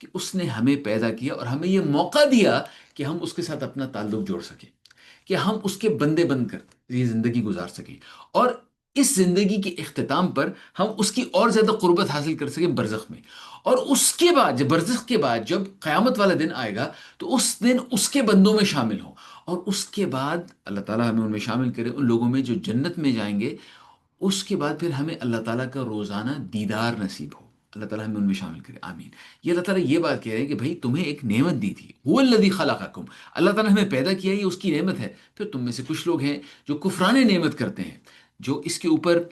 کہ اس نے ہمیں پیدا کیا اور ہمیں یہ موقع دیا کہ ہم اس کے ساتھ اپنا تعلق جوڑ سکیں، کہ ہم اس کے بندے بن کر یہ زندگی گزار سکیں، اور اس زندگی کے اختتام پر ہم اس کی اور زیادہ قربت حاصل کر سکیں برزخ میں، اور اس کے بعد جب برزخ کے بعد جب قیامت والا دن آئے گا تو اس دن اس کے بندوں میں شامل ہوں، اور اس کے بعد اللہ تعالیٰ ہمیں ان میں شامل کرے، ان لوگوں میں جو جنت میں جائیں گے، اس کے بعد پھر ہمیں اللہ تعالیٰ کا روزانہ دیدار نصیب ہو، اللہ تعالیٰ ہمیں ان میں شامل کرے، آمین۔ یہ اللہ تعالیٰ یہ بات کہہ رہے ہیں کہ بھائی تمہیں ایک نعمت دی تھی، هو الذی خلقکم، اللہ تعالیٰ نے ہمیں پیدا کیا، یہ اس کی نعمت ہے، پھر تم میں سے کچھ لوگ ہیں جو کفران نعمت کرتے ہیں، جو اس کے اوپر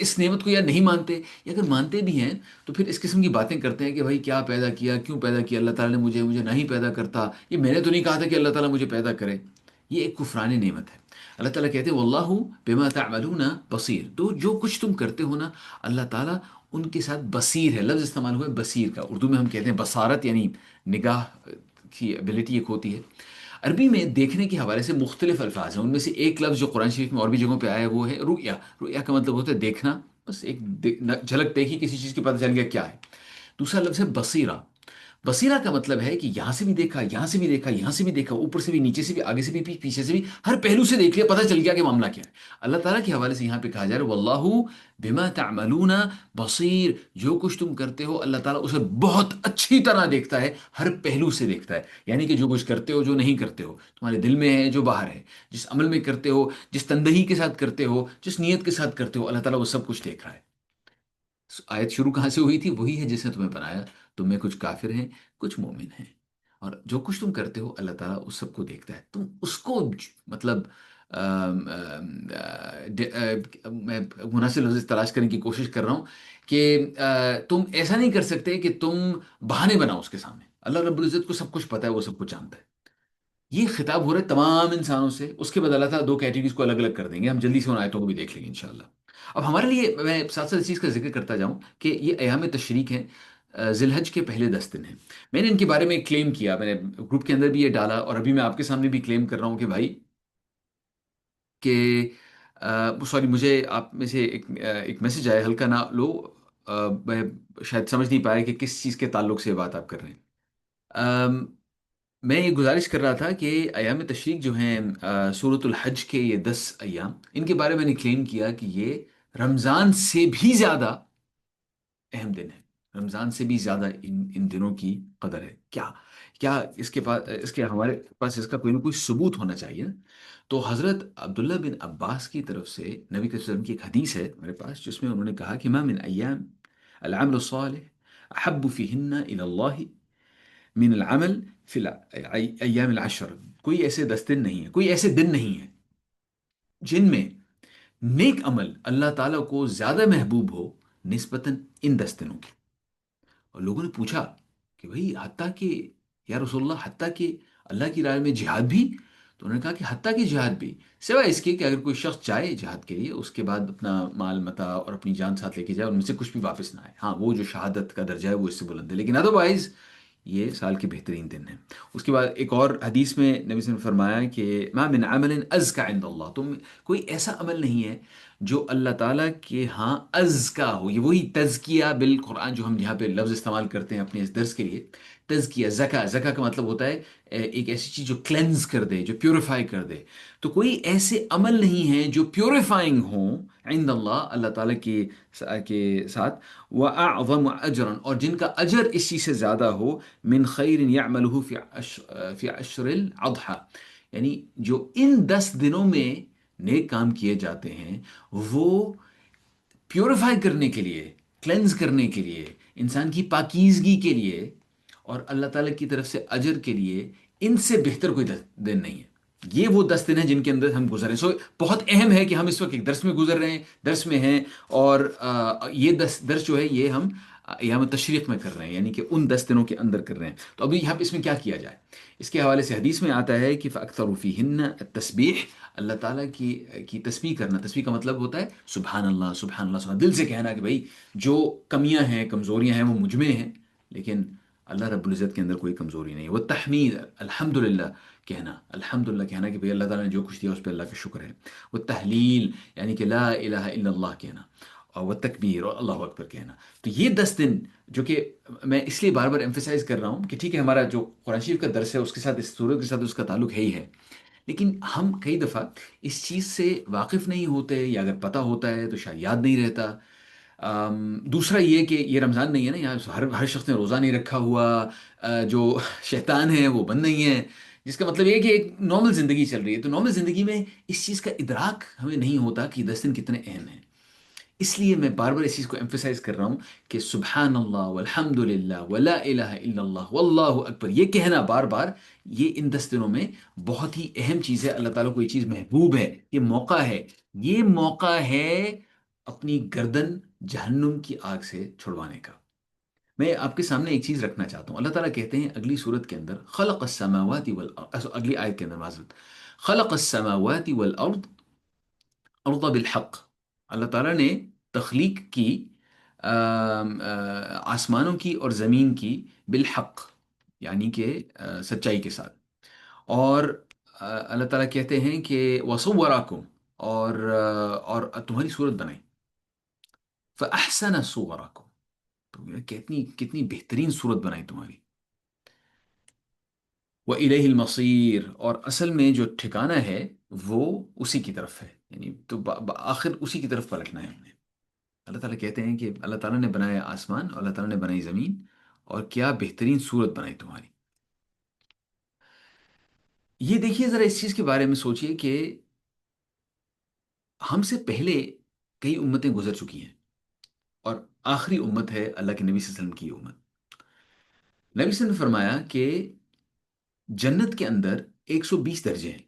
اس نعمت کو یا نہیں مانتے، یا اگر مانتے بھی ہیں تو پھر اس قسم کی باتیں کرتے ہیں کہ بھائی کیا پیدا کیا، کیوں پیدا کیا، اللہ تعالیٰ نے مجھے نہیں پیدا کرتا، یہ میں نے تو نہیں کہا تھا کہ اللہ تعالیٰ مجھے پیدا کرے، یہ ایک کفران نعمت ہے۔ اللہ تعالیٰ کہتے ہیں واللہ بما تعملون بصیر، تو جو کچھ تم کرتے ہو نا، اللہ تعالیٰ ان کے ساتھ بصیر ہے، لفظ استعمال ہوا ہے بصیر کا، اردو میں ہم کہتے ہیں بصارت، یعنی نگاہ کی ایبلٹی ایک ہوتی ہے۔ عربی میں دیکھنے کے حوالے سے مختلف الفاظ ہیں، ان میں سے ایک لفظ جو قرآن شریف میں اور بھی جگہوں پہ آیا ہے وہ ہے رؤیا۔ رؤیا کا مطلب ہوتا ہے دیکھنا، بس ایک جھلک دیکھی کسی چیز کی، پتہ چل گیا کیا ہے۔ دوسرا لفظ ہے بصیرہ۔ بصیرہ کا مطلب ہے کہ یہاں سے بھی دیکھا، یہاں سے بھی دیکھا، یہاں سے بھی دیکھا، اوپر سے بھی، نیچے سے بھی، آگے سے بھی، پیچھے سے بھی، ہر پہلو سے دیکھ لیا، پتہ چل گیا کہ معاملہ کیا ہے۔ اللہ تعالیٰ کے حوالے سے یہاں پہ کہا جا رہا ہے واللہ بما تعملون بصیر، جو کچھ تم کرتے ہو اللہ تعالیٰ اسے بہت اچھی طرح دیکھتا ہے، ہر پہلو سے دیکھتا ہے، یعنی کہ جو کچھ کرتے ہو، جو نہیں کرتے ہو، تمہارے دل میں ہے، جو باہر ہے، جس عمل میں کرتے ہو، جس تندہی کے ساتھ کرتے ہو، جس نیت کے ساتھ کرتے ہو، اللہ تعالیٰ وہ سب کچھ دیکھ رہا ہے۔ آیت شروع کہاں سے ہوئی تھی؟ وہی ہے جس نے تمہیں بنایا، تم میں کچھ کافر ہیں، کچھ مومن ہیں، اور جو کچھ تم کرتے ہو اللہ تعالیٰ اس سب کو دیکھتا ہے، تم اس کو مطلب میں مناسب لفظ تلاش کرنے کی کوشش کر رہا ہوں کہ تم ایسا نہیں کر سکتے کہ تم بہانے بناؤ اس کے سامنے، اللہ رب العزت کو سب کچھ پتہ ہے، وہ سب کچھ جانتا ہے۔ یہ خطاب ہو رہا ہے تمام انسانوں سے، اس کے بعد اللہ تعالیٰ دو کیٹیگریز کو الگ الگ کر دیں گے، ہم جلدی سے ان آیتوں کو بھی دیکھ لیں گے انشاءاللہ۔ اب ہمارے لیے میں ساتھ ساتھ اس چیز کا ذکر کرتا جاؤں کہ یہ ایام تشریق ہیں، ذی الحج کے پہلے 10 دن ہیں۔ میں نے ان کے بارے میں کلیم کیا، میں نے گروپ کے اندر بھی یہ ڈالا، اور ابھی میں آپ کے سامنے بھی کلیم کر رہا ہوں کہ بھائی کہ سوری، مجھے آپ میں سے ایک میسج آیا، ہلکا نہ لو، میں شاید سمجھ نہیں پایا کہ کس چیز کے تعلق سے یہ بات آپ کر رہے ہیں۔ آم، میں یہ گزارش کر رہا تھا کہ ایام تشریق جو ہیں، سورۃ الحج کے یہ 10 ایام، ان کے بارے میں نے کلیم کیا کہ یہ رمضان سے بھی زیادہ اہم دن ہے، رمضان سے بھی زیادہ ان دنوں کی قدر ہے۔ کیا کیا اس کے پاس، اس کے ہمارے پاس اس کا کوئی نہ کوئی ثبوت ہونا چاہیے نا۔ تو حضرت عبداللہ بن عباس کی طرف سے نبی صلی اللہ علیہ وسلم کی ایک حدیث ہے میرے پاس، جس میں انہوں نے کہا کہ ما من ایام العمل الصالح احب فیہن الی اللہ من العمل فی ایام العشر، کوئی ایسے 10 دن نہیں ہے، کوئی ایسے دن نہیں ہے جن میں نیک عمل اللہ تعالیٰ کو زیادہ محبوب ہو نسبتاً ان 10 دنوں کی۔ اور لوگوں نے پوچھا کہ بھئی حتیٰ کہ یا رسول اللہ، حتیٰ کہ اللہ کی راہ میں جہاد بھی؟ تو انہوں نے کہا کہ حتیٰ کہ جہاد بھی، سوائے اس کے کہ اگر کوئی شخص جائے جہاد کے لیے، اس کے بعد اپنا مال متاع اور اپنی جان ساتھ لے کے جائے، ان میں سے کچھ بھی واپس نہ آئے، ہاں وہ جو شہادت کا درجہ ہے وہ اس سے بلند ہے، لیکن ادروائز یہ سال کے بہترین دن ہیں۔ اس کے بعد ایک اور حدیث میں نبی صلی اللہ علیہ وسلم نے فرمایا کہ ما من عمل ازکا عند اللہ، تم کوئی ایسا عمل نہیں ہے جو اللہ تعالیٰ کے ہاں ازکا ہو، یہ وہی تزکیہ بالقرآن جو ہم یہاں پہ لفظ استعمال کرتے ہیں اپنے اس درس کے لیے، تزکیہ، زکا، زکا کا مطلب ہوتا ہے ایک ایسی چیز جو کلینز کر دے، جو پیوریفائی کر دے، تو کوئی ایسے عمل نہیں ہیں جو پیوریفائنگ ہوں عند اللہ، اللہ تعالیٰ کے ساتھ، وَأَعْظَمُ أَجْرًا، اور جن کا اجر اس چیز سے زیادہ ہو، من خیر یعملہ فی عشر الاضحیٰ، یعنی جو ان 10 دنوں میں نیک کام کیے جاتے ہیں، وہ پیوریفائی کرنے کے لیے، کلینز کرنے کے لیے، انسان کی پاکیزگی کے لیے، اور اللہ تعالیٰ کی طرف سے اجر کے لیے، ان سے بہتر کوئی دن نہیں ہے۔ یہ وہ 10 دن ہیں جن کے اندر ہم گزر رہے ہیں، سو بہت اہم ہے کہ ہم اس وقت ایک درس میں گزر رہے ہیں، درس میں ہیں، اور یہ درس جو ہے یہ ہم ایام تشریق میں کر رہے ہیں، یعنی کہ ان 10 دنوں کے اندر کر رہے ہیں۔ تو ابھی یہاں پہ اس میں کیا کیا جائے؟ اس کے حوالے سے حدیث میں آتا ہے کہ فَأَكْثَرُ فِيهِنَّ التَّسْبِيحَ، اللہ تعالیٰ کی تسبیح کرنا، تسبیح کا مطلب ہوتا ہے سبحان اللہ، سبحان اللہ، سبحان، دل سے کہنا کہ بھائی جو کمیاں ہیں، کمزوریاں ہیں، وہ مجھ میں ہیں، لیکن اللہ رب العزت کے اندر کوئی کمزوری نہیں ہے۔ وہ تحمید، الحمدللہ کہنا، الحمدللہ کہنا کہ بھئی اللہ تعالیٰ نے جو کچھ دیا اس پہ اللہ کا شکر ہے۔ وہ تحلیل، یعنی کہ لا الہ الا اللہ کہنا، و تکبیر اور اللہ اکبر کہنا. تو یہ 10 دن جو کہ میں اس لیے بار بار ایمفیسائز کر رہا ہوں کہ ٹھیک ہے ہمارا جو قرآن شریف کا درس ہے اس کے ساتھ اس سورت کے ساتھ اس کا تعلق ہے ہی ہے، لیکن ہم کئی دفعہ اس چیز سے واقف نہیں ہوتے، یا اگر پتہ ہوتا ہے تو شاید یاد نہیں رہتا. دوسرا یہ کہ یہ رمضان نہیں ہے نا، یہاں ہر شخص نے روزہ نہیں رکھا ہوا، جو شیطان ہے وہ بند نہیں ہے، جس کا مطلب یہ ہے کہ ایک نارمل زندگی چل رہی ہے. تو نارمل زندگی میں اس چیز کا ادراک ہمیں نہیں ہوتا کہ 10 دن کتنے اہم ہیں. اس لیے میں بار بار اس چیز کو ایمفیسائز کر رہا ہوں کہ سبحان اللہ والحمد للہ ولا الہ الا اللہ واللہ اکبر، یہ کہنا بار بار، یہ ان 10 دنوں میں بہت ہی اہم چیز ہے. اللہ تعالیٰ کو یہ چیز محبوب ہے، یہ موقع ہے، یہ موقع ہے اپنی گردن جہنم کی آگ سے چھڑوانے کا. میں آپ کے سامنے ایک چیز رکھنا چاہتا ہوں. اللہ تعالیٰ کہتے ہیں اگلی صورت کے اندر، خلق السماوات والارض، اگلی آیت کے اندر معذرت، خلق السماوات والارض ارض بالحق. اللہ تعالیٰ نے تخلیق کی آسمانوں کی اور زمین کی بالحق، یعنی کہ سچائی کے ساتھ. اور اللہ تعالیٰ کہتے ہیں کہ وصوراکم، اور تمہاری صورت بنائی، فاحسن صورکم، تو کتنی کتنی بہترین صورت بنائی تمہاری. وَإِلَيْهِ الْمَصِيرُ، اور اصل میں جو ٹھکانہ ہے وہ اسی کی طرف ہے، یعنی تو آخر اسی کی طرف پلٹنا ہے ہم نے. اللہ تعالیٰ کہتے ہیں کہ اللہ تعالیٰ نے بنایا آسمان اور اللہ تعالیٰ نے بنائی زمین، اور کیا بہترین صورت بنائی تمہاری. یہ دیکھیے ذرا اس چیز کے بارے میں سوچئے کہ ہم سے پہلے کئی امتیں گزر چکی ہیں، اور آخری امت ہے اللہ کے نبی صلی اللہ علیہ وسلم کی امت. نبی صلی اللہ علیہ وسلم نے فرمایا کہ جنت کے اندر 120 درجے ہیں.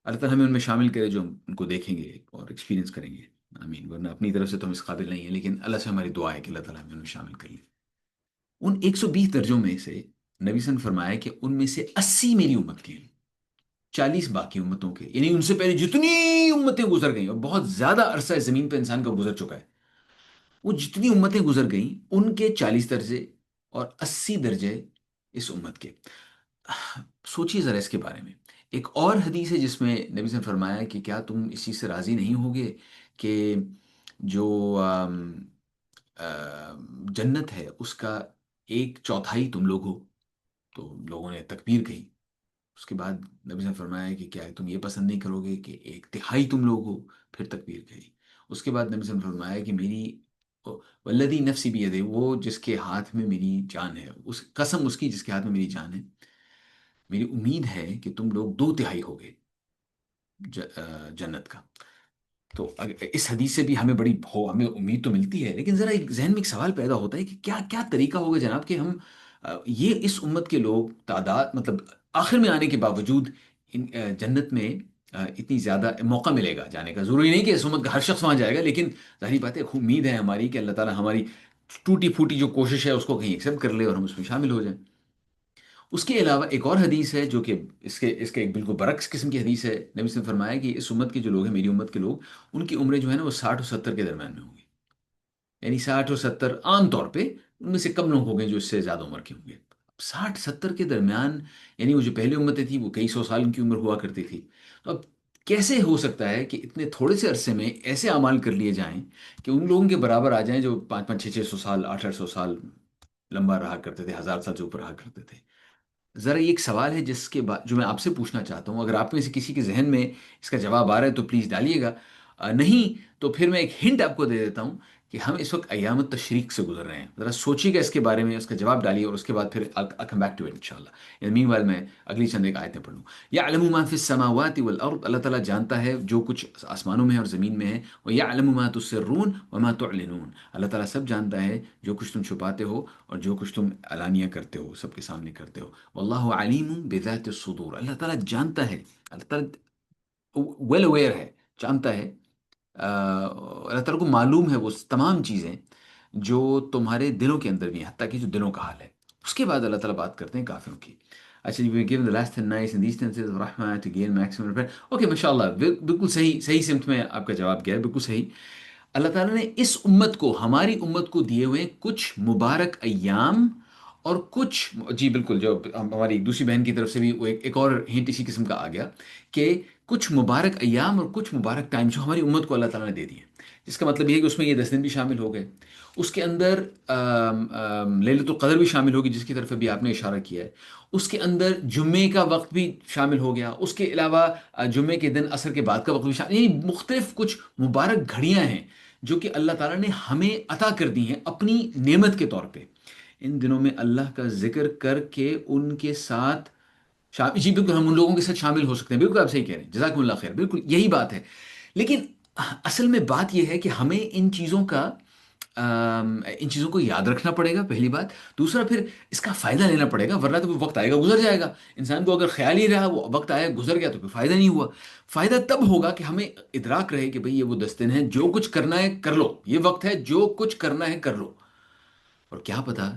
اللہ تعالیٰ ہمیں ان میں شامل کرے جو ہم ان کو دیکھیں گے اور ایکسپیرینس کریں گے، آمین. ورنہ اپنی طرف سے تو ہم اس قابل نہیں ہیں، لیکن اللہ سے ہماری دعا ہے کہ اللہ تعالیٰ ہمیں ان میں شامل کر لے. ان 120 درجوں میں سے نبی صلی اللہ علیہ وسلم نے فرمایا کہ ان میں سے 80 میری امت کے ہیں، 40 باقی امتوں کے، یعنی ان سے پہلے جتنی امتیں گزر گئیں، اور بہت زیادہ عرصہ زمین پہ انسان کا گزر چکا ہے، وہ جتنی امتیں گزر گئیں ان کے 40 درجے اور 80 درجے اس امت کے. سوچیے ذرا اس کے بارے میں. ایک اور حدیث ہے جس میں نبی سے فرمایا کہ کیا تم اس چیز سے راضی نہیں ہوگے کہ جو جنت ہے اس کا 1/4 تم لوگ ہو. تو لوگوں نے تکبیر کہی. اس کے بعد نبی نے فرمایا کہ کیا تم یہ پسند نہیں کرو گے کہ 1/3 تم لوگ ہو؟ پھر تکبیر کہی. اس کے بعد نبی نے فرمایا کہ میری والذی نفسی بیدہ، وہ جس کے ہاتھ میں میری جان ہے، اس قسم اس کی جس کے ہاتھ میں میری جان ہے، میری امید ہے کہ تم لوگ 2/3 ہوگے جنت کا. تو اس حدیث سے بھی ہمیں امید تو ملتی ہے، لیکن ذرا ایک ذہن میں ایک سوال پیدا ہوتا ہے کہ کیا کیا طریقہ ہوگا جناب کہ ہم یہ اس امت کے لوگ تعداد، مطلب آخر میں آنے کے باوجود جنت میں اتنی زیادہ موقع ملے گا جانے کا. ضروری نہیں کہ اس امت کا ہر شخص وہاں جائے گا، لیکن ظاہری بات ہے امید ہے ہماری کہ اللہ تعالیٰ ہماری ٹوٹی پھوٹی جو کوشش ہے اس کو کہیں ایکسیپٹ کر لے اور ہم اس میں شامل ہو جائیں. اس کے علاوہ ایک اور حدیث ہے جو کہ اس کے ایک بالکل برعکس قسم کی حدیث ہے. نبی سے فرمایا کہ اس امت کے جو لوگ ہیں، میری امت کے لوگ، ان کی عمریں جو ہے نا وہ 60 اور 70 کے درمیان میں ہوں گی. یعنی 60 اور 70 عام طور پہ، ان میں سے کم لوگ ہوں گے جو اس سے زیادہ عمر کے ہوں گے. 60-70 کے درمیان، یعنی وہ جو پہلی امتیں تھیں وہ کئی سو سال کی عمر ہوا کرتی تھی. تو اب کیسے ہو سکتا ہے کہ اتنے تھوڑے سے عرصے میں ایسے اعمال کر لیے جائیں کہ ان لوگوں کے برابر آ جائیں جو 500-600 سال 800 سال لمبا رہا کرتے تھے، 1000 سال سے اوپر رہا کرتے تھے. ذرا یہ ایک سوال ہے جس کے بعد جو میں آپ سے پوچھنا چاہتا ہوں، اگر آپ میں سے کسی کے ذہن میں اس کا جواب آ رہا ہے تو پلیز ڈالیے گا. نہیں تو پھر میں ایک ہنٹ آپ کو دے دیتا ہوں کہ ہم اس وقت ایام التشریق سے گزر رہے ہیں. ذرا سوچیے گا اس کے بارے میں، اس کا جواب ڈالیے، اور اس کے بعد پھر I'll come back to it انشاءاللہ. مین وائل میں اگلی چند ایک آیتیں پڑھ لوں. یعلم ما فی السماوات والارض، اللہ تعالیٰ جانتا ہے جو کچھ آسمانوں میں ہے اور زمین میں ہے. ویعلم ما تسرون وما تعلنون، اللہ تعالیٰ سب جانتا ہے جو کچھ تم چھپاتے ہو اور جو کچھ تم علانیہ کرتے ہو، سب کے سامنے کرتے ہو. واللہ علیم بذات الصدور، اللہ تعالیٰ جانتا ہے، اللہ تعالیٰ ویل اویئر ہے، جانتا ہے. اللہ تعالیٰ کو معلوم ہے وہ تمام چیزیں جو تمہارے دلوں کے اندر بھی ہیں، حتیٰ کہ جو دلوں کا حال ہے. اس کے بعد اللہ تعالیٰ بات کرتے ہیں کافروں کی. اچھا جی، we give the last 10 nights in these tenses of رحمہ to gain maximum repent. Okay ماشاء اللہ، بالکل صحیح صحیح سمت میں آپ کا جواب گیا ہے، بالکل صحیح. اللہ تعالیٰ نے اس امت کو، ہماری امت کو دیے ہوئے کچھ مبارک ایام اور کچھ، جی بالکل، جو ہماری ایک دوسری بہن کی طرف سے بھی وہ ایک اور ہنٹ اسی قسم کا آ گیا کہ کچھ مبارک ایام اور کچھ مبارک ٹائم جو ہماری امت کو اللہ تعالیٰ نے دے دیے، جس کا مطلب یہ ہے کہ اس میں یہ 10 دن بھی شامل ہو گئے، اس کے اندر لیلۃ القدر بھی شامل ہوگی جس کی طرف ابھی آپ نے اشارہ کیا ہے، اس کے اندر جمعے کا وقت بھی شامل ہو گیا، اس کے علاوہ جمعے کے دن عصر کے بعد کا وقت بھی شامل، یعنی مختلف کچھ مبارک گھڑیاں ہیں جو کہ اللہ تعالیٰ نے ہمیں عطا کر دی ہیں اپنی نعمت کے طور پہ۔ ان دنوں میں اللہ کا ذکر کر کے ان کے ساتھ جی بالکل ہم ان لوگوں کے ساتھ شامل ہو سکتے ہیں، بالکل آپ صحیح کہہ رہے ہیں، جزاکم اللہ خیر، بالکل یہی بات ہے۔ لیکن اصل میں بات یہ ہے کہ ہمیں ان چیزوں کو یاد رکھنا پڑے گا، پہلی بات۔ دوسرا پھر اس کا فائدہ لینا پڑے گا، ورنہ تو وہ وقت آئے گا گزر جائے گا، انسان کو اگر خیال ہی رہا وہ وقت آیا گزر گیا تو پھر فائدہ نہیں ہوا۔ فائدہ تب ہوگا کہ ہمیں ادراک رہے کہ بھئی یہ وہ 10 دن ہیں، جو کچھ کرنا ہے کر لو، یہ وقت ہے جو کچھ کرنا ہے کر لو۔ اور کیا پتا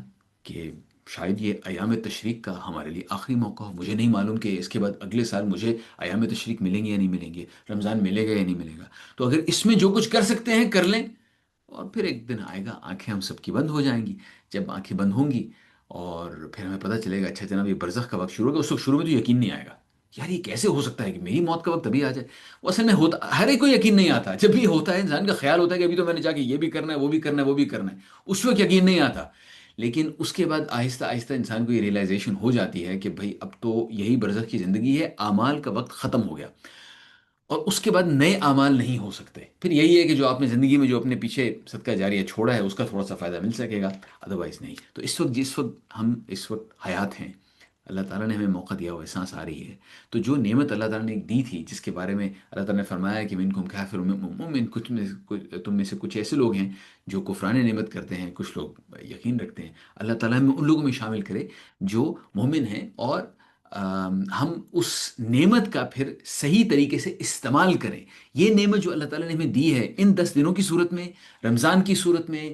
کہ شاید یہ ایام تشریق کا ہمارے لیے آخری موقع ہو، مجھے نہیں معلوم کہ اس کے بعد اگلے سال مجھے ایام تشریق ملیں گے یا نہیں ملیں گے، رمضان ملے گا یا نہیں ملے گا۔ تو اگر اس میں جو کچھ کر سکتے ہیں کر لیں، اور پھر ایک دن آئے گا آنکھیں ہم سب کی بند ہو جائیں گی، جب آنکھیں بند ہوں گی اور پھر ہمیں پتہ چلے گا اچھا جناب یہ برزخ کا وقت شروع ہوگا، اس وقت شروع میں تو یقین نہیں آئے گا، یار یہ کیسے ہو سکتا ہے کہ میری موت کا وقت ابھی آ جائے۔ وہ اصل میں ہوتا ہر ایک کو یقین نہیں آتا، جب بھی ہوتا ہے انسان کا خیال ہوتا ہے کہ ابھی تو میں نے جا کے یہ بھی کرنا ہے وہ بھی کرنا ہے وہ بھی کرنا ہے، اس وقت یقین نہیں آتا۔ لیکن اس کے بعد آہستہ آہستہ انسان کو یہ ریئلائزیشن ہو جاتی ہے کہ بھائی اب تو یہی برزخ کی زندگی ہے، اعمال کا وقت ختم ہو گیا، اور اس کے بعد نئے اعمال نہیں ہو سکتے۔ پھر یہی ہے کہ جو آپ نے زندگی میں جو اپنے پیچھے صدقہ جاریہ چھوڑا ہے اس کا تھوڑا سا فائدہ مل سکے گا، ادروائز نہیں۔ تو اس وقت جس وقت ہم اس وقت حیات ہیں، اللہ تعالیٰ نے ہمیں موقع دیا ہوا ہے، سانس آ رہی ہے، تو جو نعمت اللہ تعالیٰ نے دی تھی جس کے بارے میں اللہ تعالیٰ نے فرمایا کہ منکم کافر مومن، تم میں سے کچھ ایسے لوگ ہیں جو کفران نعمت کرتے ہیں، کچھ لوگ یقین رکھتے ہیں، اللہ تعالیٰ ہمیں ان لوگوں میں شامل کرے جو مومن ہیں، اور ہم اس نعمت کا پھر صحیح طریقے سے استعمال کریں۔ یہ نعمت جو اللہ تعالیٰ نے ہمیں دی ہے ان 10 دنوں کی صورت میں، رمضان کی صورت میں،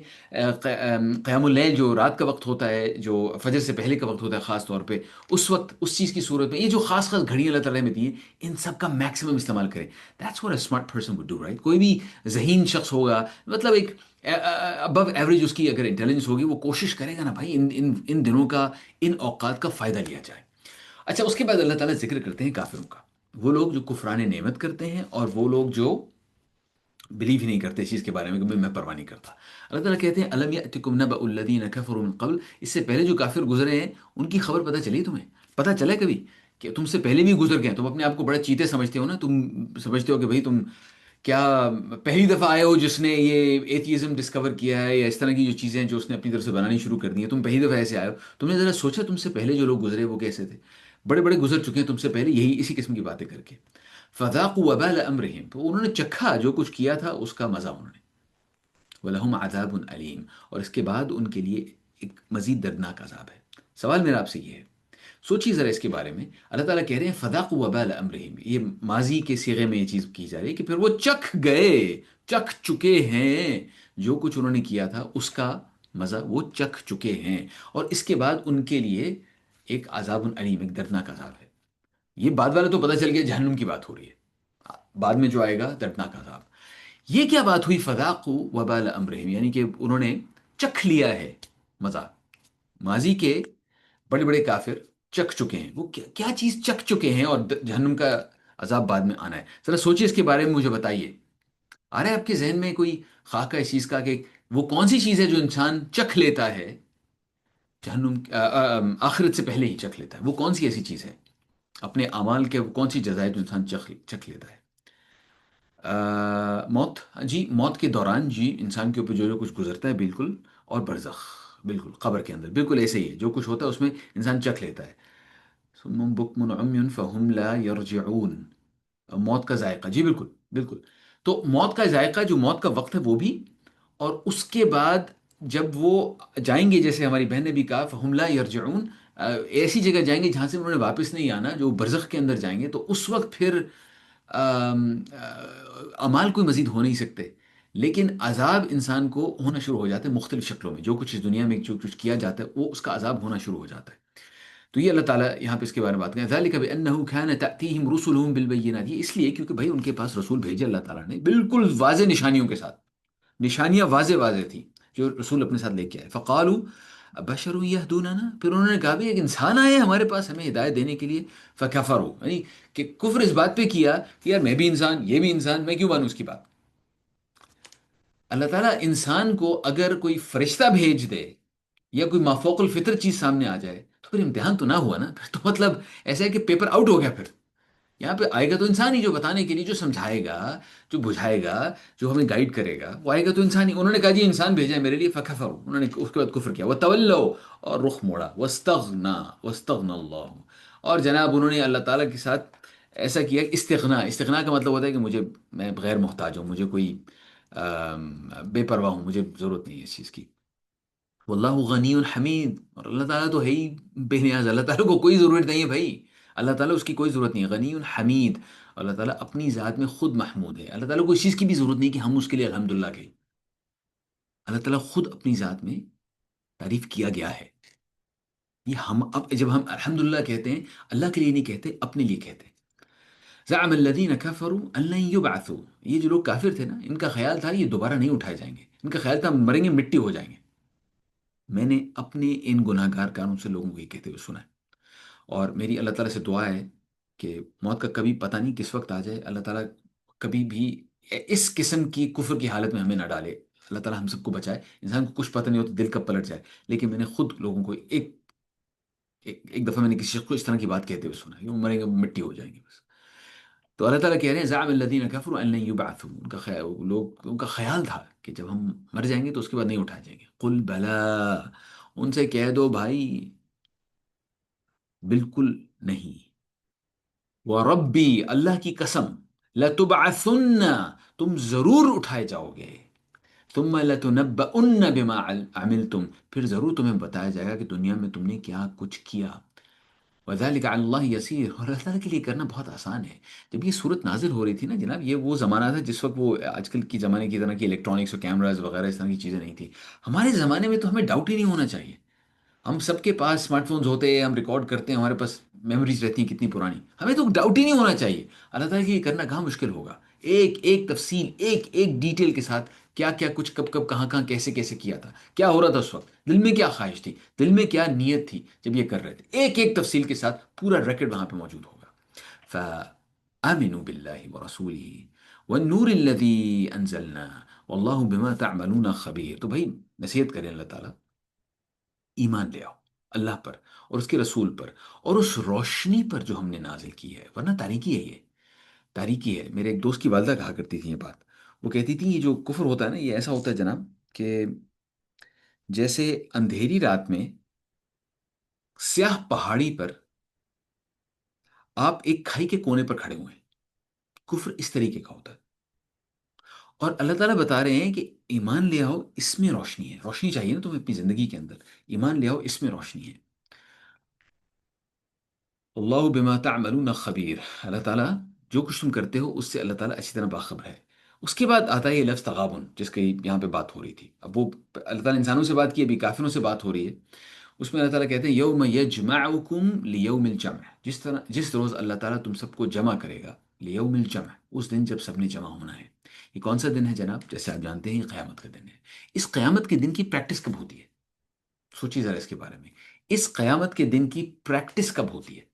قیام اللیل جو رات کا وقت ہوتا ہے، جو فجر سے پہلے کا وقت ہوتا ہے خاص طور پہ، اس وقت اس چیز کی صورت میں، یہ جو خاص خاص گھڑیاں اللہ تعالیٰ نے دی ہیں ان سب کا میکسیمم استعمال کریں۔ That's what a smart person would do, right? کوئی بھی ذہین شخص ہوگا، مطلب ایک ابو ایوریج اس کی اگر انٹیلیجنس ہوگی، وہ کوشش کرے گا نا بھائی ان دنوں کا، ان اوقات کا فائدہ لیا جائے۔ اچھا، اس کے بعد اللہ تعالیٰ ذکر کرتے ہیں کافروں کا، وہ لوگ جو کفران نعمت کرتے ہیں اور وہ لوگ جو بلیو ہی نہیں کرتے اس چیز کے بارے میں کہ میں پرواہ نہیں کرتا۔ اللہ تعالیٰ کہتے ہیں الم یأتکم نبأ الذین کفروا من قبل، اس سے پہلے جو کافر گزرے ہیں ان کی خبر پتہ چلی تمہیں؟ پتہ چلا کبھی کہ تم سے پہلے بھی گزر گئے؟ تم اپنے آپ کو بڑے چیتے سمجھتے ہو نا، تم سمجھتے ہو کہ بھائی تم کیا پہلی دفعہ آئے ہو جس نے یہ ایتھیزم ڈسکور کیا ہے، یا اس طرح کی جو چیزیں جو اس نے اپنی طرف سے بنانی شروع کر دی ہیں، تم پہلی دفعہ ایسے آئے ہو؟ تم نے ذرا سوچا تم سے پہلے جو لوگ گزرے وہ کیسے تھے؟ بڑے بڑے گزر چکے ہیں تم سے پہلے یہی اسی قسم کی باتیں کر کے۔ فذاقوا وبال امرهم، تو انہوں نے چکھا جو کچھ کیا تھا اس کا مزہ انہوں نے۔ وَلَهُمْ عَذَابٌ علیم، اور اس کے بعد ان کے لیے ایک مزید دردناک عذاب ہے۔ سوال میرا آپ سے یہ ہے، سوچیے ذرا اس کے بارے میں، اللہ تعالیٰ کہہ رہے ہیں فَذَاقُوا وَبَالَ أَمْرِهِمْ، یہ ماضی کے صیغے میں یہ چیز کی جا رہی ہے کہ پھر وہ چکھ گئے، چکھ چکے ہیں، جو کچھ انہوں نے کیا تھا اس کا مزہ وہ چکھ چکے ہیں، اور اس کے بعد ان کے لیے ایک عذاب علیم، ایک دردناک عذاب ہے۔ یہ بعد والا تو پتہ چل گیا جہنم کی بات ہو رہی ہے، بعد میں جو آئے گا دردناک عذاب۔ یہ کیا بات ہوئی فذاقوا وبال امرہم، یعنی کہ انہوں نے چکھ لیا ہے مزہ، ماضی کے بڑے بڑے کافر چکھ چکے ہیں، وہ کیا چیز چکھ چکے ہیں، اور جہنم کا عذاب بعد میں آنا ہے۔ ذرا سوچیے اس کے بارے میں، مجھے بتائیے، آ رہا ہے آپ کے ذہن میں کوئی خاکہ اس چیز کا کہ وہ کون سی چیز ہے جو انسان چکھ لیتا ہے جہنم آخرت سے پہلے ہی چکھ لیتا ہے؟ وہ کون سی ایسی چیز ہے اپنے اعمال کے، وہ کون سی جزا ہے جو انسان چکھ لیتا ہے؟ موت، جی موت کے دوران جی انسان کے اوپر جو جو کچھ گزرتا ہے بالکل، اور برزخ بالکل، قبر کے اندر بالکل ایسے ہی ہے، جو کچھ ہوتا ہے اس میں انسان چکھ لیتا ہے۔ صم بکم عمی فہم لا یرجعون، موت کا ذائقہ، جی بالکل بالکل۔ تو موت کا ذائقہ، جو موت کا وقت ہے وہ بھی، اور اس کے بعد جب وہ جائیں گے، جیسے ہماری بہن نے بھی کہا فہم لا یرجعون، ایسی جگہ جائیں گے جہاں سے انہوں نے واپس نہیں آنا، جو برزخ کے اندر جائیں گے، تو اس وقت پھر اعمال کوئی مزید ہو نہیں سکتے، لیکن عذاب انسان کو ہونا شروع ہو جاتا ہے مختلف شکلوں میں، جو کچھ اس دنیا میں جو کچھ کیا جاتا ہے وہ اس کا عذاب ہونا شروع ہو جاتا ہے۔ تو یہ اللہ تعالیٰ یہاں پہ اس کے بارے میں بات کریں، ذالک بأنہ کان تأتیہم رسلہم بالبینات، یہ اس لیے کیونکہ بھائی ان کے پاس رسول بھیجے اللہ تعالیٰ نے بالکل واضح نشانیوں کے ساتھ، نشانیاں واضح واضح تھیں جو رسول اپنے ساتھ لے کے آئے۔ فقالوا، بشر یہدوننا، پھر انہوں نے کہا بھی ایک انسان آئے ہمارے پاس ہمیں ہدایت دینے کے لیے، فکفروا، یعنی کہ کفر اس بات پہ کیا کہ یار میں بھی انسان، یہ بھی انسان، میں کیوں مانوں اس کی بات؟ اللہ تعالیٰ انسان کو اگر کوئی فرشتہ بھیج دے یا کوئی مافوق الفطر چیز سامنے آ جائے تو پھر امتحان تو نہ ہوا نا، پھر تو مطلب ایسا ہے کہ پیپر آؤٹ ہو گیا پھر. یہاں پہ آئے گا تو انسان ہی، جو بتانے کے لیے، جو سمجھائے گا، جو بجھائے گا، جو ہمیں گائیڈ کرے گا، وہ آئے گا تو انسان ہی. انہوں نے کہا جی انسان بھیجا ہے میرے لیے، فکفروا، انہوں نے اس کے بعد کفر کیا، وتولوا، اور رخ موڑا، واستغنى اللہ، اور جناب انہوں نے اللہ تعالیٰ کے ساتھ ایسا کیا. استغنا، استغنا کا مطلب ہوتا ہے کہ مجھے، میں غیر محتاج ہوں، مجھے کوئی بے پرواہ ہوں، مجھے ضرورت نہیں ہے اس چیز کی. واللہ غنی حمید، اور اللہ تعالیٰ تو ہے ہی بے نیاز، اللہ تعالیٰ کو کوئی ضرورت نہیں ہے بھائی، اللہ تعالیٰ اس کی کوئی ضرورت نہیں ہے. غنی حمید، اللہ تعالیٰ اپنی ذات میں خود محمود ہے، اللہ تعالیٰ کو اس چیز کی بھی ضرورت نہیں کہ ہم اس کے لیے الحمدللہ کہیں. اللہ تعالیٰ خود اپنی ذات میں تعریف کیا گیا ہے. یہ ہم اب جب ہم الحمدللہ کہتے ہیں، اللہ کے لیے نہیں کہتے، اپنے لیے کہتے ہیں. زعم الذین کفروا ان لن یبعثوا، یہ جو لوگ کافر تھے نا، ان کا خیال تھا یہ دوبارہ نہیں اٹھائے جائیں گے، ان کا خیال تھا مریں گے مٹی ہو جائیں گے. میں نے اپنے ان گناہ گار کاروں سے لوگوں کو یہ کہتے ہوئے سنا ہے. اور میری اللہ تعالیٰ سے دعا ہے کہ موت کا کبھی پتہ نہیں کس وقت آ جائے، اللہ تعالیٰ کبھی بھی اس قسم کی کفر کی حالت میں ہمیں نہ ڈالے. اللہ تعالیٰ ہم سب کو بچائے. انسان کو کچھ پتہ نہیں ہوتا دل کب پلٹ جائے. لیکن میں نے خود لوگوں کو ایک دفعہ میں نے کسی شخص کو اس طرح کی بات کہتے ہوئے سنا کہ وہ مریں گے مٹی ہو جائیں گے بس. تو اللہ تعالیٰ کہہ رہے ہیں زعم الذین کفروا ان لن یبعثوا، ان کا خیال، ان کا خیال تھا کہ جب ہم مر جائیں گے تو اس کے بعد نہیں اٹھائے جائیں گے. قل بلا، ان سے کہہ دو بھائی بالکل نہیں. وربی، اللہ کی قسم، لتبعثن، تم ضرور اٹھائے جاؤ گے. ثم لتنبؤن بما عملتم، پھر ضرور تمہیں بتایا جائے گا کہ دنیا میں تم نے کیا کچھ کیا. وذلك على اللہ یسیر، اور اللہ تعالیٰ کے لیے کرنا بہت آسان ہے. جب یہ صورت نازل ہو رہی تھی نا جناب، یہ وہ زمانہ تھا جس وقت وہ آج کل کی زمانے کی طرح کی الیکٹرانکس اور کیمراز وغیرہ اس طرح کی چیزیں نہیں تھی. ہمارے زمانے میں تو ہمیں ڈاؤٹ ہی نہیں ہونا چاہیے. ہم سب کے پاس اسمارٹ فونز ہوتے ہیں، ہم ریکارڈ کرتے ہیں، ہمارے پاس میموریز رہتی ہیں کتنی پرانی، ہمیں تو ڈاؤٹ ہی نہیں ہونا چاہیے. اللہ تعالیٰ کے لیے کرنا کہاں مشکل ہوگا. ایک ایک تفصیل، ایک ایک ڈیٹیل کے ساتھ، کیا کیا کچھ کب کب کہاں کہاں کیسے کیسے کیا تھا، کیا ہو رہا تھا اس وقت، دل میں کیا خواہش تھی، دل میں کیا نیت تھی جب یہ کر رہے تھے، ایک ایک تفصیل کے ساتھ پورا ریکارڈ وہاں پہ موجود ہوگا. فآمنوا باللہ ورسولہ والنور الذی انزلنا واللہ بما تعملون خبیر. تو بھائی نصیحت کریں اللہ تعالیٰ، ایمان لے آؤ اللہ پر اور اس کے رسول پر اور اس روشنی پر جو ہم نے نازل کی ہے، ورنہ تاریکی ہے، یہ تاریکی ہے. میرے ایک دوست کی والدہ کہا کرتی تھی یہ بات. وہ کہتی تھی یہ جو کفر ہوتا ہے نا، یہ ایسا ہوتا ہے جناب کہ جیسے اندھیری رات میں سیاہ پہاڑی پر آپ ایک کھائی کے کونے پر کھڑے ہوئے ہیں. کفر اس طریقے کا ہوتا ہے. اور اللہ تعالیٰ بتا رہے ہیں کہ ایمان لے آؤ، اس میں روشنی ہے. روشنی چاہیے نا تمہیں اپنی زندگی کے اندر، ایمان لے آؤ، اس میں روشنی ہے. اللہ بما تعملون خبیر، اللہ تعالیٰ جو کچھ تم کرتے ہو اس سے اللہ تعالیٰ اچھی طرح باخبر ہے. اس کے بعد آتا ہے یہ لفظ تغابن، جس کی یہاں پہ بات ہو رہی تھی. اب وہ اللہ تعالیٰ انسانوں سے بات کی، ابھی کافروں سے بات ہو رہی ہے. اس میں اللہ تعالیٰ کہتے ہیں یوم یجمعکم لیوم الجمع، جس روز اللہ تعالیٰ تم سب کو جمع کرے گا، لیوم الجمع، اس دن جب سب نے جمع ہونا ہے. یہ کون سا دن ہے جناب؟ جیسے آپ جانتے ہیں یہ قیامت کا دن ہے. اس قیامت کے دن کی پریکٹس کب ہوتی ہے؟ سوچیے ذرا اس کے بارے میں. اس قیامت کے دن کی پریکٹس کب ہوتی ہے؟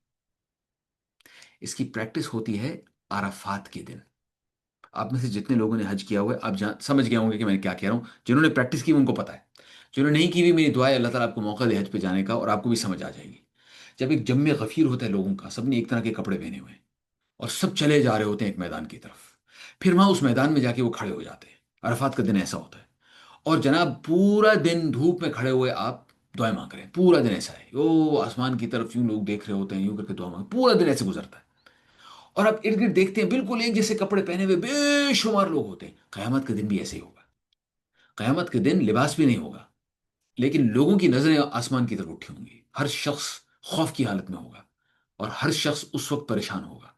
اس کی پریکٹس ہوتی ہے عرفات کے دن. آپ میں سے جتنے لوگوں نے حج کیا ہوا ہے آپ سمجھ گئے ہوں گے کہ میں کیا کہہ رہا ہوں. جنہوں نے پریکٹس کی ان کو پتا ہے، جنہوں نے نہیں کی بھی میری دعا ہے اللہ تعالیٰ آپ کو موقع دے حج پہ جانے کا اور آپ کو بھی سمجھ آ جائے گی. جب ایک جم غفیر ہوتا ہے لوگوں کا، سب نے ایک طرح کے کپڑے پہنے ہوئے ہیں اور سب چلے جا رہے ہوتے ہیں ایک میدان کی طرف، پھر وہاں اس میدان میں جا کے وہ کھڑے ہو جاتے ہیں. عرفات کا دن ایسا ہوتا ہے. اور جناب پورا دن دھوپ میں کھڑے ہوئے آپ دعائیں مانگ رہے ہیں. پورا دن ایسا ہے، او آسمان کی طرف یوں لوگ دیکھ رہے ہوتے ہیں، یوں کر کے دعا مانگ، پورا دن ایسے گزرتا ہے. اور آپ ارد گرد دیکھتے ہیں بالکل ایک جیسے کپڑے پہنے ہوئے بے شمار لوگ ہوتے ہیں. قیامت کا دن بھی ایسے ہی ہوگا. قیامت کے دن لباس بھی نہیں ہوگا، لیکن لوگوں کی نظریں آسمان کی طرف اٹھی ہوں گی. ہر شخص خوف کی حالت میں ہوگا اور ہر شخص اس وقت پریشان ہوگا.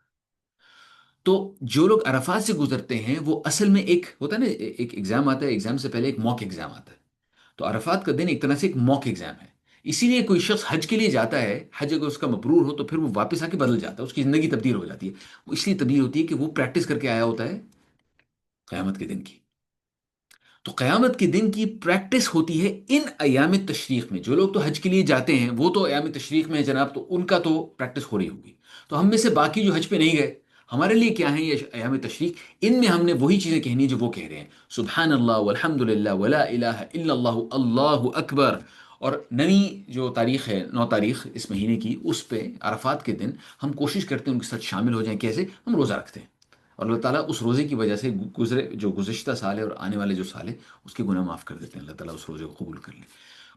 تو جو لوگ عرفات سے گزرتے ہیں وہ اصل میں ایک ہوتا ہے نا، ایک ایگزام آتا ہے، ایگزام سے پہلے ایک موک ایگزام آتا ہے. تو عرفات کا دن ایک طرح سے ایک موک ایگزام ہے. اسی لیے کوئی شخص حج کے لیے جاتا ہے، حج اگر اس کا مبرور ہو تو پھر وہ واپس آ کے بدل جاتا ہے، اس کی زندگی تبدیل ہو جاتی ہے. وہ اس لیے تبدیل ہوتی ہے کہ وہ پریکٹس کر کے آیا ہوتا ہے قیامت کے دن کی. تو قیامت کے دن کی پریکٹس ہوتی ہے ان ایام تشریق میں. جو لوگ تو حج کے لیے جاتے ہیں وہ تو ایام تشریق میں ہے جناب، تو ان کا تو پریکٹس ہو رہی ہوگی. تو ہم میں سے باقی جو حج پہ نہیں گئے، ہمارے لیے کیا ہے یہ ایام تشریق؟ ان میں ہم نے وہی چیزیں کہنی ہیں جو وہ کہہ رہے ہیں، سبحان اللہ والحمد للہ ولا الہ الا اللہ، اللہ اکبر. اور نویں جو تاریخ ہے، 9 تاریخ اس مہینے کی، اس پہ عرفات کے دن ہم کوشش کرتے ہیں ان کے ساتھ شامل ہو جائیں. کیسے؟ ہم روزہ رکھتے ہیں، اور اللہ تعالیٰ اس روزے کی وجہ سے جو گزشتہ سال ہے اور آنے والے جو سال ہے اس کے گناہ معاف کر دیتے ہیں. اللہ تعالیٰ اس روزے کو قبول کر لے.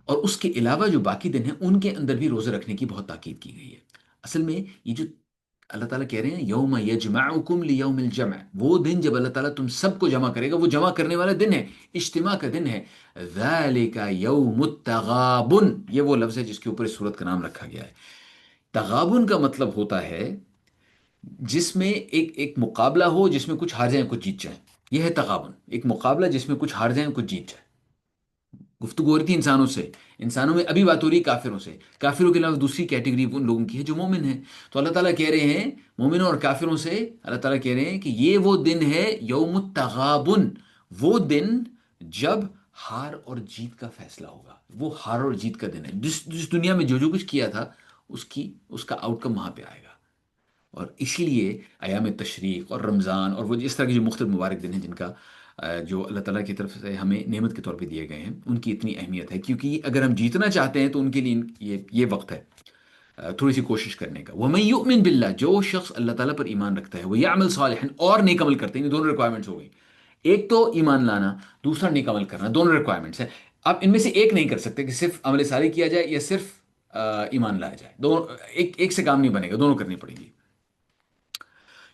اور اس کے علاوہ جو باقی دن ہیں ان کے اندر بھی روزے رکھنے کی بہت تاکید کی گئی ہے. اصل میں یہ جو اللہ تعالیٰ کہہ رہے ہیں یوم یجمعکم لیوم الجمع، وہ دن جب اللہ تعالیٰ تم سب کو جمع کرے گا، وہ جمع کرنے والا دن ہے، اجتماع کا دن ہے. ذالک یوم التغابن، یہ وہ لفظ ہے جس کے اوپر اس سورت کا نام رکھا گیا ہے. تغابن کا مطلب ہوتا ہے جس میں ایک مقابلہ ہو جس میں کچھ ہار جائیں کچھ جیت جائیں. یہ ہے تغابن، ایک مقابلہ جس میں کچھ ہار جائیں کچھ جیت جائیں. گفتگو ہو رہی تھی انسانوں سے، انسانوں میں ابھی بات ہو رہی ہے کافروں سے. کافروں کے علاوہ دوسری کیٹیگری ان لوگوں کی ہے جو مومن ہیں. تو اللہ تعالیٰ کہہ رہے ہیں مومنوں اور کافروں سے، اللہ تعالیٰ کہہ رہے ہیں کہ یہ وہ دن ہے یوم التغابن، وہ دن جب ہار اور جیت کا فیصلہ ہوگا. وہ ہار اور جیت کا دن ہے. جس دنیا میں جو کچھ کیا تھا اس کا آؤٹ کم وہاں پہ آئے گا. اور اسی لیے ایام تشریق اور رمضان اور وہ اس طرح کے جو مختلف مبارک دن ہیں جن کا جو اللہ تعالیٰ کی طرف سے ہمیں نعمت کے طور پہ دیے گئے ہیں، ان کی اتنی اہمیت ہے. کیونکہ اگر ہم جیتنا چاہتے ہیں تو ان کے لیے یہ وقت ہے تھوڑی سی کوشش کرنے کا. وَمَن يُؤْمِن بِاللَّهِ، جو شخص اللہ تعالیٰ پر ایمان رکھتا ہے، وہ يَعْمَلْ صَالِحًا، اور نیک عمل کرتے ہیں. یہ دونوں ریکوائرمنٹس ہو گئی. ایک تو ایمان لانا، دوسرا نیک عمل کرنا، دونوں ریکوائرمنٹس ہیں. آپ ان میں سے ایک نہیں کر سکتے کہ صرف عمل صالح کیا جائے یا صرف ایمان لایا جائے. دونوں ایک سے کام نہیں بنے گا، دونوں کرنی پڑیں گی.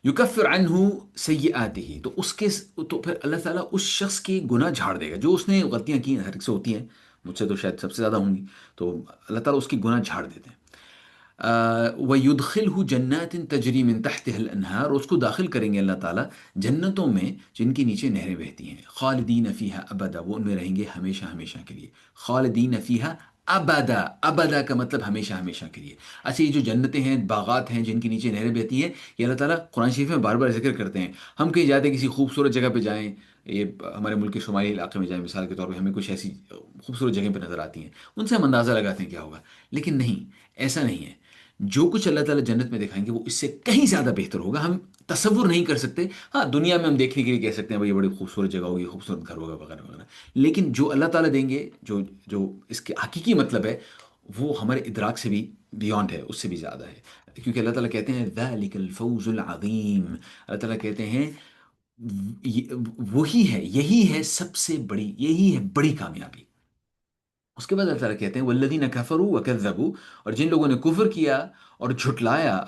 یکفر عنہ سیئاتہ، تو تو پھر اللہ تعالیٰ اس شخص کے گناہ جھاڑ دے گا جو اس نے غلطیاں کی ہیں. ہر ایک سے ہوتی ہیں، مجھ سے تو شاید سب سے زیادہ ہوں گی. تو اللہ تعالیٰ اس کی گناہ جھاڑ دیتے ہیں. وَيُدْخِلْهُ جَنَّاتٍ تَجْرِي مِن تَحْتِهَا الْأَنْهَارُ، اور اس کو داخل کریں گے اللہ تعالیٰ جنتوں میں جن کے نیچے نہریں بہتی ہیں. خالدین فیہا ابدا، وہ ان میں رہیں گے ہمیشہ ہمیشہ کے لیے. خالدین فیہا ابدا، ابدا کا مطلب ہمیشہ ہمیشہ کے لیے. اچھا، یہ جو جنتیں ہیں، باغات ہیں جن کے نیچے نہریں بہتی ہیں، یہ اللہ تعالیٰ قرآن شریف میں بار بار ذکر کرتے ہیں. ہم کہیں جاتے ہیں کسی خوبصورت جگہ پہ جائیں، یہ ہمارے ملک کے شمالی علاقے میں جائیں مثال کے طور پہ، ہمیں کچھ ایسی خوبصورت جگہیں پہ نظر آتی ہیں، ان سے ہم اندازہ لگاتے ہیں کیا ہوگا. لیکن نہیں، ایسا نہیں ہے. جو کچھ اللہ تعالیٰ جنت میں دکھائیں گے وہ اس سے کہیں زیادہ بہتر ہوگا. ہم تصور نہیں کر سکتے. ہاں، دنیا میں ہم دیکھنے کے لیے کہہ سکتے ہیں بھائی یہ بڑی خوبصورت جگہ ہوگی، خوبصورت گھر ہوگا وغیرہ وغیرہ. لیکن جو اللہ تعالیٰ دیں گے، جو اس کے حقیقی مطلب ہے، وہ ہمارے ادراک سے بھی بیونڈ ہے، اس سے بھی زیادہ ہے. کیونکہ اللہ تعالیٰ کہتے ہیں ذَلِكَ الْفَوْزُ الْعَظِيمُ، اللہ تعالیٰ کہتے ہیں وہی ہے، یہی ہے سب سے بڑی، یہی ہے بڑی کامیابی. اس کے بعد اللہ تعالیٰ کہتے ہیں والذین کفروا وکذبوا، اور جن لوگوں نے کفر کیا اور جھٹلایا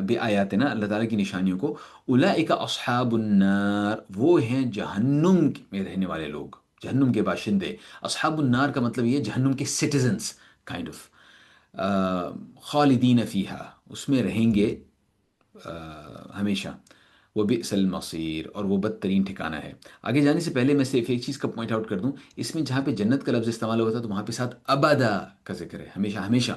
بے آیاتنا، اللہ تعالیٰ کی نشانیوں کو، اولئک اصحاب النار، وہ ہیں جہنم میں رہنے والے لوگ، جہنم کے باشندے. اصحاب النار کا مطلب یہ جہنم کے سٹیزنس کائنڈ آف. خالدین فیہا، اس میں رہیں گے ہمیشہ. وہ بئس المصیر، اور وہ بدترین ٹھکانہ ہے. آگے جانے سے پہلے میں صرف ایک چیز کا پوائنٹ آؤٹ کر دوں. اس میں جہاں پہ جنت کا لفظ استعمال ہوا تھا تو وہاں پہ ساتھ ابدا کا ذکر ہے، ہمیشہ ہمیشہ.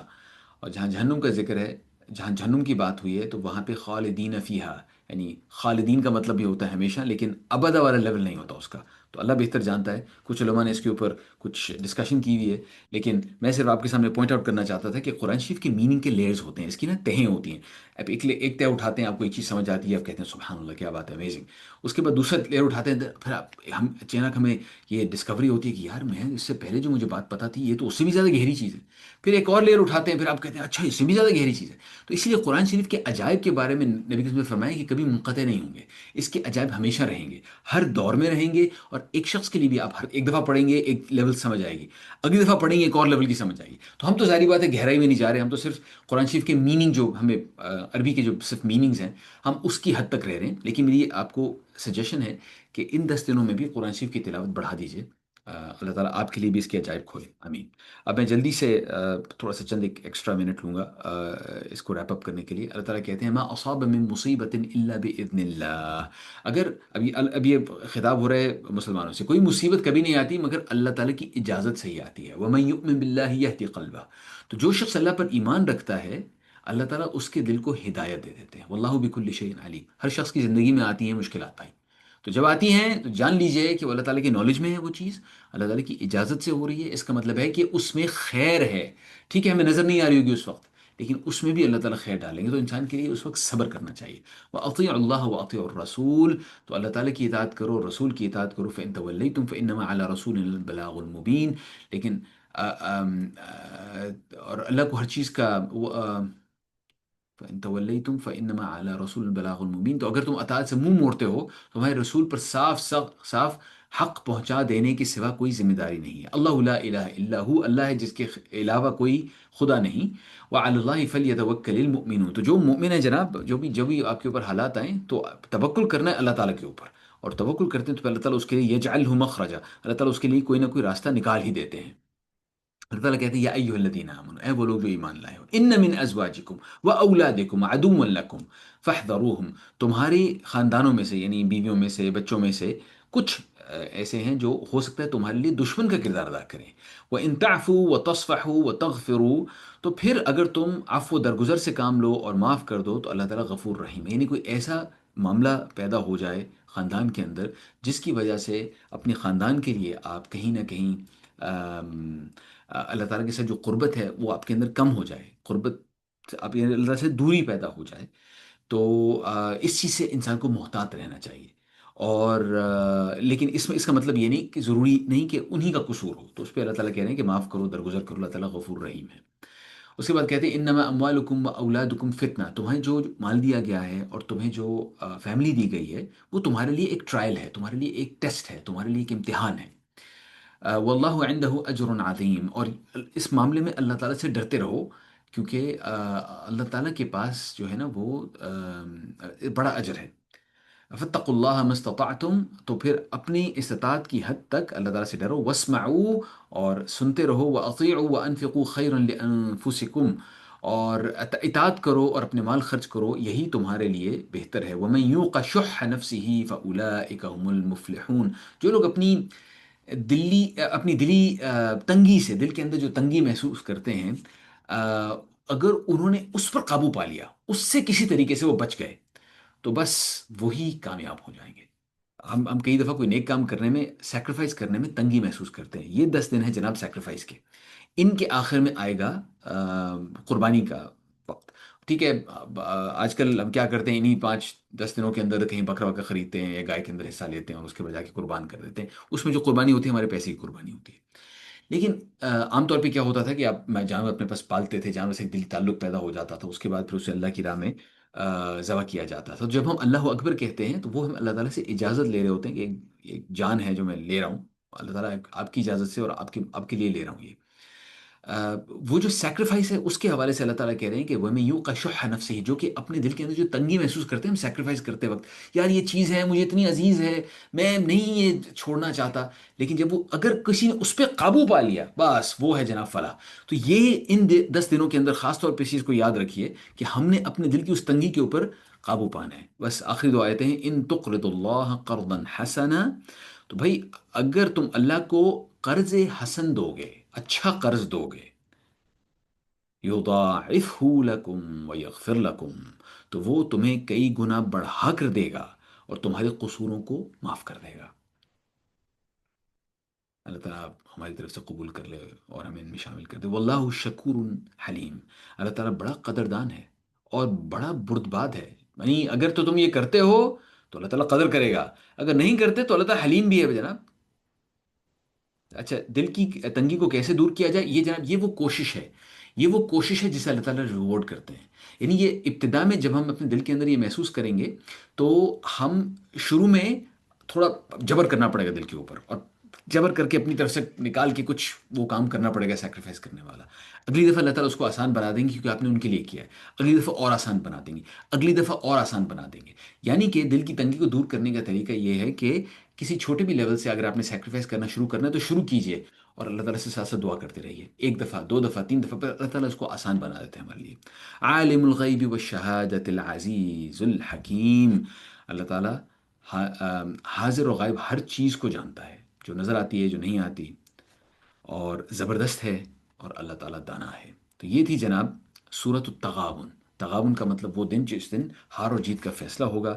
اور جہاں جہنم کا ذکر ہے، جہاں جہنم کی بات ہوئی ہے، تو وہاں پہ خالدین فیہا، یعنی خالدین کا مطلب بھی ہوتا ہے ہمیشہ، لیکن ابدا والا لیول نہیں ہوتا اس کا. تو اللہ بہتر جانتا ہے. کچھ علماء نے اس کے اوپر کچھ ڈسکشن کی ہوئی ہے، لیکن میں صرف آپ کے سامنے پوائنٹ آؤٹ کرنا چاہتا تھا کہ قرآن شریف کی میننگ کے لیئرز ہوتے ہیں، اس کی نا تہیں ہوتی ہیں. اب ایک تہ اٹھاتے ہیں، آپ کو ایک چیز سمجھ آتی ہے، آپ کہتے ہیں سبحان اللہ کیا بات ہے، امیزنگ. اس کے بعد دوسرا لیئر اٹھاتے ہیں، پھر ہم اچانک ہمیں یہ ڈسکوری ہوتی ہے کہ یار میں اس سے پہلے جو مجھے بات پتہ تھی یہ تو اس سے بھی زیادہ گہری چیز ہے. پھر ایک اور لیئر اٹھاتے ہیں، پھر آپ کہتے ہیں اچھا اس سے بھی زیادہ گہری چیز ہے. تو اس لیے قرآن شریف کے عجائب کے بارے میں نبی کریم نے فرمایا کہ کبھی منقطع نہیں ہوں گے. اس کے عجائب ہمیشہ رہیں گے، ہر دور میں رہیں گے. اور ایک شخص کے لیے بھی آپ ہر ایک دفعہ پڑھیں گے ایک لیول سمجھ آئے گی، اگلی دفعہ پڑھیں گے ایک اور لیول کی سمجھ آئے گی. تو ہم تو ظاہری بات ہے گہرائی میں نہیں جا رہے، ہم تو صرف قرآن شریف کے میننگ جو ہمیں عربی کے جو صرف میننگز ہیں ہم اس کی حد تک رہ رہے ہیں. لیکن میری آپ کو سجیشن ہے کہ ان 10 دنوں میں بھی قرآن شریف کی تلاوت بڑھا دیجیے. اللہ تعالیٰ آپ کے لیے بھی اس کے عجائب کھولے، آمین. اب میں جلدی سے تھوڑا سا چند ایک ایکسٹرا منٹ لوں گا اس کو ریپ اپ کرنے کے لیے. اللہ تعالیٰ کہتے ہیں ما اصاب من مصیبت الا باذن اللہ. اگر اب یہ خطاب ہو رہا ہے مسلمانوں سے، کوئی مصیبت کبھی نہیں آتی مگر اللہ تعالیٰ کی اجازت سے ہی آتی ہے. ومن یؤمن باللہ یہدی قلبہ، تو جو شخص اللہ پر ایمان رکھتا ہے اللہ تعالیٰ اس کے دل کو ہدایت دے دیتے ہیں. واللہ بکل شیء علیم. ہر شخص کی زندگی میں آتی ہیں مشکلات آئی، تو جب آتی ہیں تو جان لیجئے کہ وہ اللہ تعالیٰ کی نالج میں ہے وہ چیز، اللہ تعالیٰ کی اجازت سے ہو رہی ہے، اس کا مطلب ہے کہ اس میں خیر ہے، ٹھیک ہے ہمیں نظر نہیں آ رہی ہوگی اس وقت، لیکن اس میں بھی اللہ تعالیٰ خیر ڈالیں گے، تو انسان کے لیے اس وقت صبر کرنا چاہیے۔ وَأَطِيعُوا اللَّهَ وَأَطِيعُوا الرَّسُولَ، تو اللہ تعالیٰ کی اطاعت کرو، رسول کی اطاعت کرو، فَإِن تَوَلَّيْتُمْ فَإِنَّمَا عَلَى رَسُولِنَا الْبَلَاغُ الْمُبِينُ، لیکن اور اللہ کو ہر چیز کا فَإِن تَوَلَّيْتُمْ فَإِنَّمَا عَلَى رَسُولِ الْبَلَاغُ الْمُبِينُ، تو اگر تم اطاعت سے منہ موڑتے ہو تو ہمارے رسول پر صاف صاف صاف حق پہنچا دینے کے سوا کوئی ذمہ داری نہیں ہے۔ اللہ لا الہ الا ہو، اللہ ہے جس کے علاوہ کوئی خدا نہیں۔ وعلی اللہ فلیتوکل المؤمنون، تو جو مومن ہے جناب، جو بھی آپ کے اوپر حالات آئیں تو توکل کرنا ہے اللہ تعالیٰ کے اوپر، اور توکل کرتے ہیں تو اللہ تعالیٰ اس کے لیے یجعلہ مخرجا، اللہ تعالیٰ اس کے لیے کوئی نہ کوئی راستہ نکال ہی دیتے ہیں۔ اللہ تعالیٰ کہتے ہیں یا ایھا الذین آمنوا، اے وہ لوگ جو ایمان لائے ہو، ان من ازواجکم و اولادکم عدو لکم فاحذروہم، تمہاری خاندانوں میں سے یعنی بیویوں میں سے، بچوں میں سے کچھ ایسے ہیں جو ہو سکتا ہے تمہارے لیے دشمن کا کردار ادا کریں۔ وَإِن تَعْفُوا وَتَصْفَحُوا وَتَغْفِرُوا، تو پھر اگر تم عفو درگزر سے کام لو اور معاف کر دو تو اللہ تعالیٰ غفور رحیم ہے، یعنی کوئی ایسا معاملہ پیدا ہو جائے خاندان کے اندر جس کی وجہ سے اپنے خاندان کے لیے آپ کہیں نہ کہیں اللہ تعالیٰ کے ساتھ جو قربت ہے وہ آپ کے اندر کم ہو جائے، قربت آپ اللہ تعالیٰ سے دوری پیدا ہو جائے، تو اس چیز سے انسان کو محتاط رہنا چاہیے۔ اور لیکن اس میں اس کا مطلب یہ نہیں کہ ضروری نہیں کہ انہی کا قصور ہو، تو اس پہ اللہ تعالیٰ کہہ رہے ہیں کہ معاف کرو درگزر کرو، اللہ تعالیٰ غفور رحیم ہے۔ اس کے بعد کہتے ہیں انما اموالکم و اولادکم فتنہ، تمہیں جو مال دیا گیا ہے اور تمہیں جو فیملی دی گئی ہے وہ تمہارے لیے ایک ٹرائل ہے، تمہارے لیے ایک ٹیسٹ ہے، تمہارے لیے ایک امتحان ہے۔ واللہ عنده اجر عظیم، اور اس معاملے میں اللہ تعالیٰ سے ڈرتے رہو، کیونکہ اللہ تعالیٰ کے پاس جو ہے نا وہ بڑا اجر ہے۔ فاتقوا اللہ ما استطعتم، تو پھر اپنی استطاعت کی حد تک اللہ تعالیٰ سے ڈرو، واسمعوا، اور سنتے رہو، واطیعوا وانفقوا خیرا لانفسکم، اور اطاعت کرو اور اپنے مال خرچ کرو، یہی تمہارے لیے بہتر ہے۔ ومن یوق شح نفسه فاولئک هم المفلحون، جو لوگ اپنی دلی تنگی سے، دل کے اندر جو تنگی محسوس کرتے ہیں، اگر انہوں نے اس پر قابو پا لیا، اس سے کسی طریقے سے وہ بچ گئے، تو بس وہی کامیاب ہو جائیں گے۔ ہم کئی دفعہ کوئی نیک کام کرنے میں، سیکریفائس کرنے میں تنگی محسوس کرتے ہیں، یہ 10 دن ہے جناب سیکریفائس کے، ان کے آخر میں آئے گا قربانی کا وقت، ٹھیک ہے۔ آج کل ہم کیا کرتے ہیں، انہی 5-10 دنوں کے اندر کہیں بکرا وکرا خریدتے ہیں یا گائے کے اندر حصہ لیتے ہیں اور اس کے بجا کے قربان کر دیتے ہیں، اس میں جو قربانی ہوتی ہے ہمارے پیسے کی قربانی ہوتی ہے۔ لیکن عام طور پہ کیا ہوتا تھا کہ آپ میں جانور اپنے پاس پالتے تھے، جانور سے ایک دلی تعلق پیدا ہو جاتا تھا، اس کے بعد پھر اسے اللہ کی راہ میں ذبح کیا جاتا تھا۔ جب ہم اللہ اکبر کہتے ہیں تو وہ ہم اللہ تعالیٰ سے اجازت لے رہے ہوتے ہیں کہ ایک جان ہے جو میں لے رہا ہوں، اللہ تعالیٰ آپ کی اجازت سے اور آپ کے لیے لے رہا ہوں یہ۔ وہ جو سیکریفائس ہے اس کے حوالے سے اللہ تعالیٰ کہہ رہے ہیں کہ وہ میں یوں کا شح نفس ہی، جو کہ اپنے دل کے اندر جو تنگی محسوس کرتے ہیں ہم سیکریفائس کرتے وقت، یار یہ چیز ہے مجھے اتنی عزیز ہے، میں نہیں یہ چھوڑنا چاہتا، لیکن جب وہ اگر کسی نے اس پہ قابو پا لیا بس وہ ہے جناب فلاح۔ تو یہ ان 10 دنوں کے اندر خاص طور پہ اس چیز کو یاد رکھیے کہ ہم نے اپنے دل کی اس تنگی کے اوپر قابو پانا ہے۔ بس آخری 2 آیتیں ہیں، ان تقرض اللہ قرضا حسنا، تو بھائی اگر تم اللہ کو قرض حسن دو گے، اچھا قرض دو گے، یضاعفہ لکم ویغفر لکم، تو وہ تمہیں کئی گنا بڑھا کر دے گا اور تمہارے قصوروں کو معاف کر دے گا۔ اللہ تعالیٰ ہماری طرف سے قبول کر لے اور ہمیں ان میں شامل کر دے۔ واللہ شکور حلیم، اللہ تعالیٰ بڑا قدردان ہے اور بڑا بردباد ہے، یعنی اگر تو تم یہ کرتے ہو تو اللہ تعالیٰ قدر کرے گا، اگر نہیں کرتے تو اللہ تعالیٰ حلیم بھی ہے جناب۔ اچھا، دل کی تنگی کو کیسے دور کیا جائے، یہ جناب یہ وہ کوشش ہے، یہ وہ کوشش ہے جسے اللہ تعالیٰ ریوارڈ کرتے ہیں۔ یعنی یہ ابتدا میں جب ہم اپنے دل کے اندر یہ محسوس کریں گے تو ہم شروع میں تھوڑا جبر کرنا پڑے گا دل کے اوپر، اور جبر کر کے اپنی طرف سے نکال کے کچھ وہ کام کرنا پڑے گا سیکریفائس کرنے والا۔ اگلی دفعہ اللہ تعالیٰ اس کو آسان بنا دیں گے کیونکہ آپ نے ان کے لیے کیا ہے، اگلی دفعہ اور آسان بنا دیں گے، اگلی دفعہ اور آسان بنا دیں گے۔ یعنی کہ دل کی تنگی کو دور کرنے کا طریقہ یہ ہے کہ کسی چھوٹے بھی لیول سے اگر آپ نے سیکریفائس کرنا شروع کرنا ہے تو شروع کیجئے، اور اللہ تعالیٰ سے ساتھ ساتھ دعا کرتے رہیے، 1 دفعہ 2 دفعہ 3 دفعہ، پھر اللہ تعالیٰ اس کو آسان بنا دیتے ہیں ہمارے لیے۔ عالم الغیب والشہادت العزیز الحکیم، اللہ تعالیٰ حاضر و غائب ہر چیز کو جانتا ہے، جو نظر آتی ہے جو نہیں آتی، اور زبردست ہے، اور اللہ تعالیٰ دانا ہے۔ تو یہ تھی جناب سورۃ التغابن۔ تغابن کا مطلب وہ دن جس دن ہار اور جیت کا فیصلہ ہوگا۔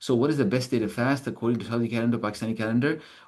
So what is the best day to fast according to Saudi calendar, Pakistani calendar,